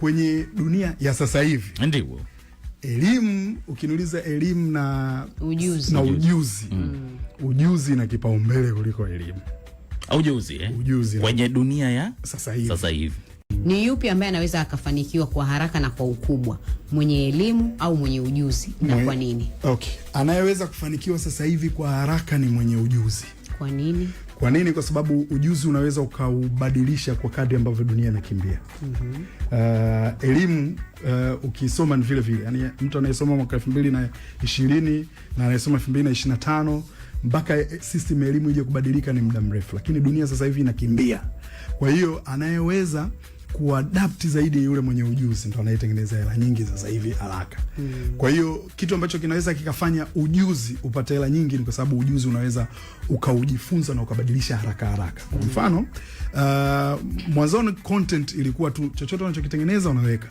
kwenye dunia ya sasa hivi ndio elimu, ukiniuliza elimu na ujuzi ujuzi na kipaumbele kuliko elimu. Ujuzi kwenye dunia ya sasa hivi. Ni yupi ambaye anaweza akafanikiwa kwa haraka na kwa ukubwa, mwenye elimu au mwenye ujuzi, na kwa nini? Okay, anayeweza kufanikiwa sasa hivi kwa haraka ni mwenye ujuzi. Kwa nini? Kwa nini? Kwa sababu ujuzi unaweza ukaubadilisha kwa kadri ambavyo dunia inakimbia. Elimu ukisoma ni vile vile. Yani mtu anayesoma mwaka 2020 na anayesoma 2025 mpaka system ya elimu ije kubadilika ni muda mrefu, lakini dunia sasa hivi inakimbia. Kwa hiyo anayeweza kuadapt zaidi yule mwenye ujuzi, ndo anayetengeneza hela nyingi sasa hivi haraka. Kwa hiyo kitu ambacho kinaweza kikafanya ujuzi upate hela nyingi ni kwa sababu ujuzi unaweza ukaujifunza na ukabadilisha haraka. Kwa mfano, mwanzoni content ilikuwa tu chochote unachokitengeneza unaweka.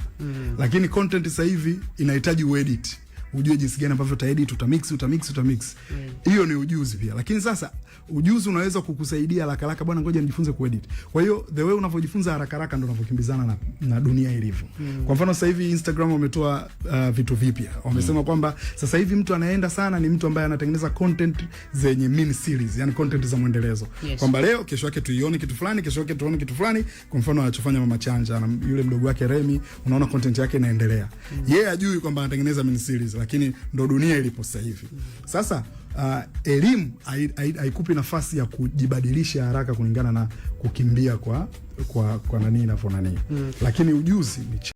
Lakini content sasa hivi inahitaji uedit. Ujue jinsi gani ambavyo utaedit, utamix. Hiyo ni ujuzi pia. Lakini sasa ujuzi unaweza kukusaidia haraka bwana, ngoja nijifunze kuedit. Kwa hiyo the way unavyojifunza haraka ndo unavyokimbizana na dunia ilivyo. Kwa mfano sasa hivi Instagram wametoa vitu vipya. Wamesema kwamba sasa hivi mtu anaenda sana ni mtu ambaye anatengeneza content zenye mini series, yani content za muendelezo. Kwamba leo kesho yake tuione kitu fulani, kesho yake tuone kitu fulani. Kwa mfano anachofanya Mama Chanja na yule mdogo wake Remy, unaona content yake inaendelea. Yeye ajui kwamba anatengeneza mini series, lakini ndo dunia ilipo sasa hivi. Sasa elimu haikupi nafasi ya kujibadilisha haraka kulingana na kukimbia kwa nani na for nani. Lakini ujuzi ni